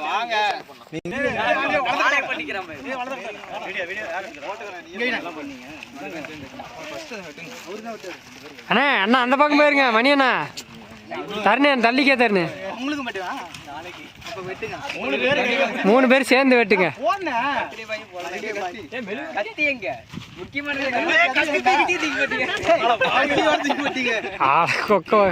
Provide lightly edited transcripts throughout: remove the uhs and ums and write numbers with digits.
வாங்க அண்ணா அண்ணா அந்த பக்கம் போயிருங்க மணி அண்ணா தருணே தள்ளிக்கே தருணே மூணு பேர் சேர்ந்து வெட்டுங்க கொக்கோ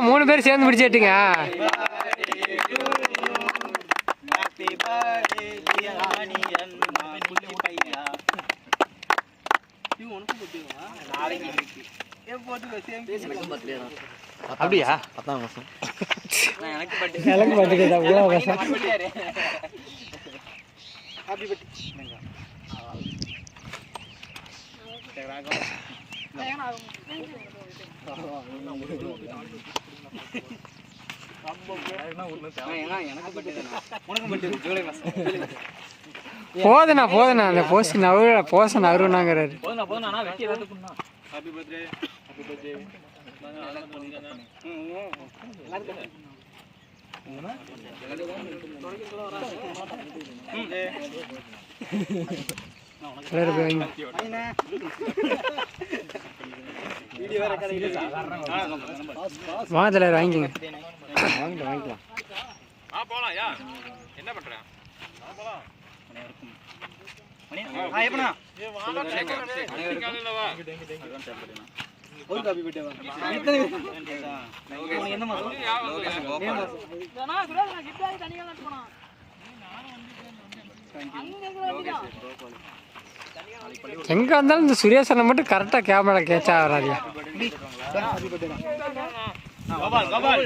மூணு பேர் சேர்ந்து பிடிச்சிட்டுங்க அப்படியா? எனக்கு போதுண்ணா போதுண்ணா அந்த போஸ்ட் போச நறுனாங்கிறாரு. வாங்கல வாங்கிக்கோங்க. வாங்கிக்கலாம். என்ன பண்றேன்? எங்க வந்தாலும் இந்த சுரேஷனை மட்டும் கரெக்டா கேமரா கேட்சா வராதியா?